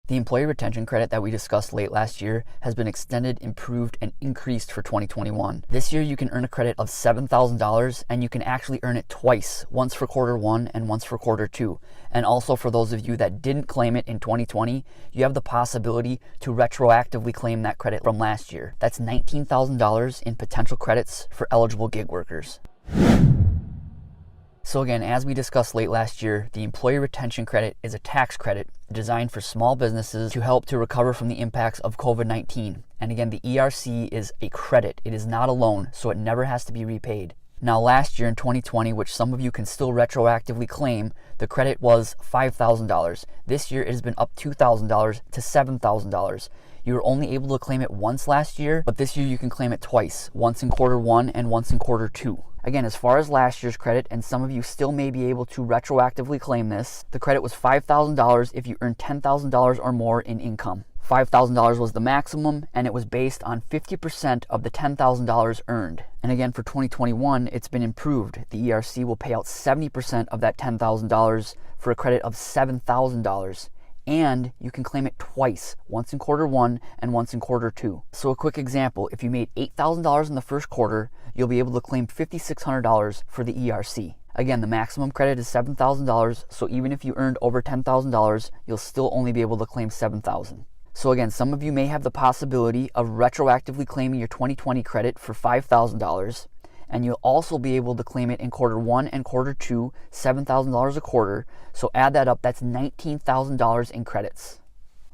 The employee retention credit that we discussed late last year has been extended, improved, and increased for 2021. This year you can earn a credit of $7,000 and you can actually earn it twice, once for quarter one and once for quarter two. And also for those of you that didn't claim it in 2020, you have the possibility to retroactively claim that credit from last year. That's $19,000 in potential credits for eligible gig workers. So again, as we discussed late last year, the employee retention credit is a tax credit designed for small businesses to help to recover from the impacts of COVID-19. And again, the ERC is a credit. It is not a loan, so it never has to be repaid. Now last year in 2020, which some of you can still retroactively claim, the credit was $5,000. This year it has been up $2,000 to $7,000. You were only able to claim it once last year, but this year you can claim it twice, once in quarter one and once in quarter two. Again, as far as last year's credit, and some of you still may be able to retroactively claim this, the credit was $5,000 if you earned $10,000 or more in income. $5,000 was the maximum, and it was based on 50% of the $10,000 earned. And again, for 2021, it's been improved. The ERC will pay out 70% of that $10,000 for a credit of $7,000. And you can claim it twice, once in quarter one and once in quarter two. So a quick example, if you made $8,000 in the first quarter, you'll be able to claim $5,600 for the ERC. Again, the maximum credit is $7,000, so even if you earned over $10,000, you'll still only be able to claim $7,000. So again, some of you may have the possibility of retroactively claiming your 2020 credit for $5,000. And you'll also be able to claim it in quarter one and quarter two, $7,000 a quarter. So add that up, that's $19,000 in credits.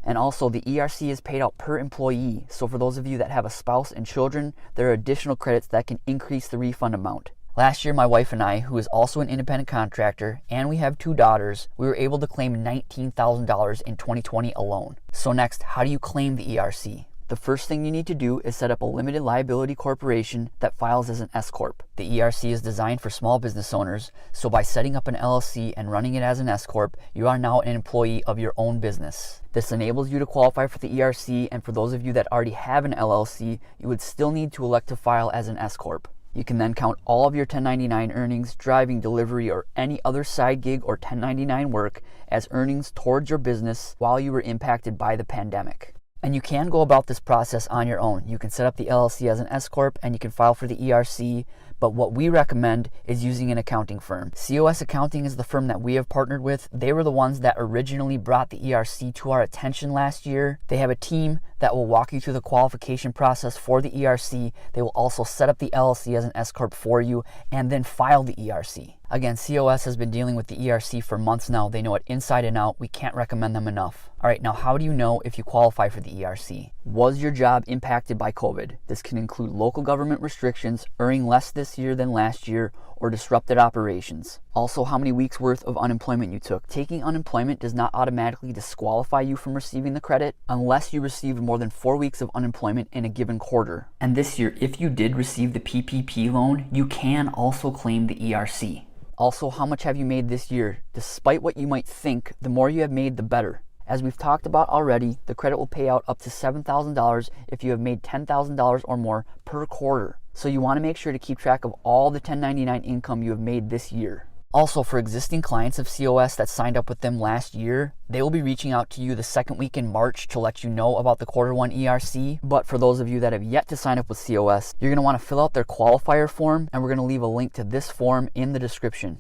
And also the ERC is paid out per employee. So for those of you that have a spouse and children, there are additional credits that can increase the refund amount. Last year, my wife and I, who is also an independent contractor, and we have 2 daughters, we were able to claim $19,000 in 2020 alone. So next, how do you claim the ERC? The first thing you need to do is set up a limited liability corporation that files as an S Corp. The ERC is designed for small business owners, so by setting up an LLC and running it as an S Corp, you are now an employee of your own business. This enables you to qualify for the ERC, and for those of you that already have an LLC, you would still need to elect to file as an S Corp. You can then count all of your 1099 earnings, driving, delivery, or any other side gig or 1099 work as earnings towards your business while you were impacted by the pandemic. And you can go about this process on your own. You can set up the LLC as an S Corp and you can file for the ERC, but what we recommend is using an accounting firm. COS Accounting is the firm that we have partnered with. They were the ones that originally brought the ERC to our attention last year. They have a team that will walk you through the qualification process for the ERC. They will also set up the LLC as an S Corp for you and then file the ERC. Again, COS has been dealing with the ERC for months now. They know it inside and out. We can't recommend them enough. All right, now how do you know if you qualify for the ERC? Was your job impacted by COVID? This can include local government restrictions, earning less this year than last year, or disrupted operations. Also, how many weeks worth of unemployment you took. Taking unemployment does not automatically disqualify you from receiving the credit unless you received more than 4 weeks of unemployment in a given quarter. And this year, if you did receive the PPP loan, you can also claim the ERC. Also, how much have you made this year? Despite what you might think, the more you have made, the better. As we've talked about already, the credit will pay out up to $7,000 if you have made $10,000 or more per quarter. So you want to make sure to keep track of all the 1099 income you have made this year. Also, for existing clients of COS that signed up with them last year, they will be reaching out to you the second week in March to let you know about the quarter one ERC. But for those of you that have yet to sign up with COS, you're going to want to fill out their qualifier form, and we're going to leave a link to this form in the description.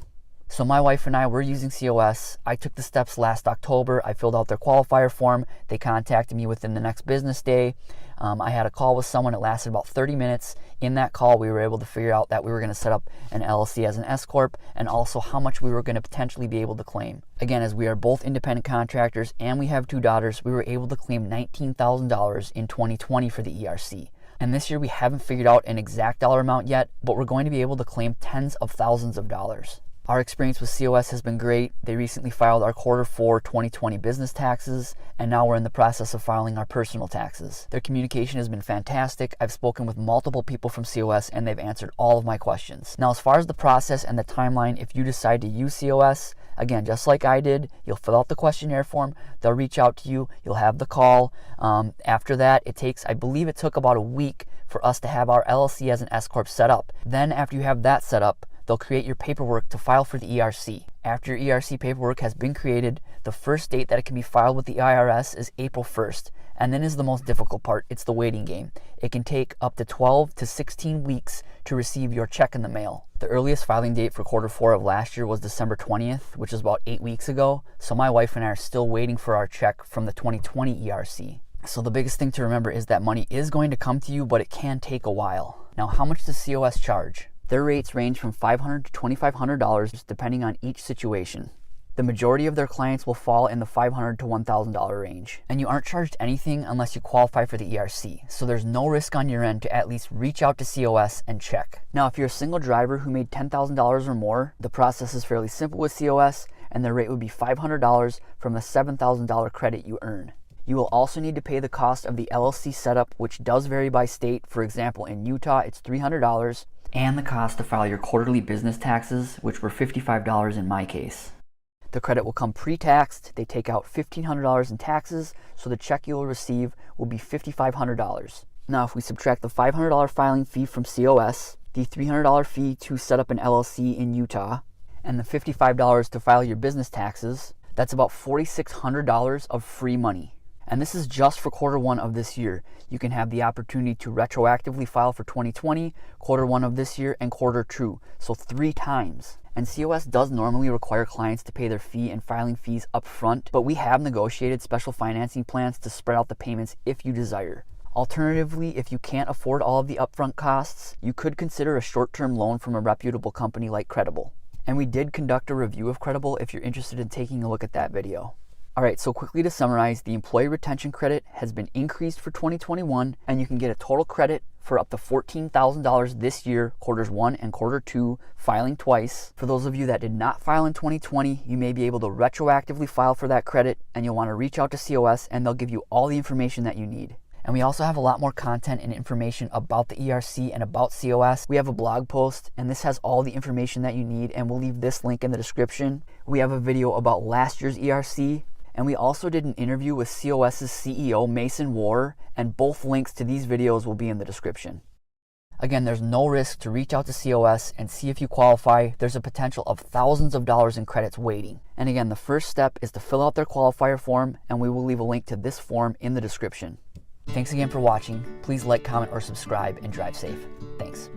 So my wife and I were using COS. I took the steps last October. I filled out their qualifier form. They contacted me within the next business day. I had a call with someone. It lasted about 30 minutes. In that call, we were able to figure out that we were going to set up an LLC as an S Corp and also how much we were going to potentially be able to claim. Again, as we are both independent contractors and we have 2 daughters, we were able to claim $19,000 in 2020 for the ERC. And this year we haven't figured out an exact dollar amount yet, but we're going to be able to claim tens of thousands of dollars. Our experience with COS has been great. They recently filed our quarter 4 2020 business taxes, and now we're in the process of filing our personal taxes. Their communication has been fantastic. I've spoken with multiple people from COS and they've answered all of my questions. Now, as far as the process and the timeline, if you decide to use COS, again, just like I did, you'll fill out the questionnaire form, they'll reach out to you, you'll have the call. After that, I believe it took about a week for us to have our LLC as an S Corp set up. Then after you have that set up, they'll create your paperwork to file for the ERC. After your ERC paperwork has been created, The first date that it can be filed with the IRS is April 1st, and then is the most difficult part. It's the waiting game. It can take up to 12 to 16 weeks to receive your check in the mail. The earliest filing date for quarter 4 of last year was December 20th, which is about 8 weeks ago. So my wife and I are still waiting for our check from the 2020 ERC. So the biggest thing to remember is that money is going to come to you, but it can take a while. Now, how much does COS charge? Their rates range from $500 to $2,500 depending on each situation. The majority of their clients will fall in the $500 to $1,000 range. And you aren't charged anything unless you qualify for the ERC. So there's no risk on your end to at least reach out to COS and check. Now, if you're a single driver who made $10,000 or more, the process is fairly simple with COS, and their rate would be $500 from the $7,000 credit you earn. You will also need to pay the cost of the LLC setup, which does vary by state. For example, in Utah, it's $300, and the cost to file your quarterly business taxes, which were $55 in my case. The credit will come pre-taxed. They take out $1,500 in taxes, so the check you will receive will be $5,500. Now, if we subtract the $500 filing fee from COS, the $300 fee to set up an LLC in Utah, and the $55 to file your business taxes, that's about $4,600 of free money. And this is just for quarter 1 of this year. You can have the opportunity to retroactively file for 2020, quarter 1 of this year, and quarter 2, so 3 times. And COS does normally require clients to pay their fee and filing fees up front, but we have negotiated special financing plans to spread out the payments if you desire. Alternatively, if you can't afford all of the upfront costs, you could consider a short-term loan from a reputable company like Credible. And we did conduct a review of Credible if you're interested in taking a look at that video. Alright, so quickly to summarize, the employee retention credit has been increased for 2021, and you can get a total credit for up to $14,000 this year, quarters 1 and quarter 2, filing twice. For those of you that did not file in 2020, you may be able to retroactively file for that credit, and you'll want to reach out to COS and they'll give you all the information that you need. And we also have a lot more content and information about the ERC and about COS. We have a blog post, and this has all the information that you need, and we'll leave this link in the description. We have a video about last year's ERC, and we also did an interview with COS's CEO, Mason War, and both links to these videos will be in the description. Again, there's no risk to reach out to COS and see if you qualify. There's a potential of thousands of dollars in credits waiting. And again, the first step is to fill out their qualifier form, and we will leave a link to this form in the description. Thanks again for watching. Please like, comment, or subscribe, and drive safe. Thanks.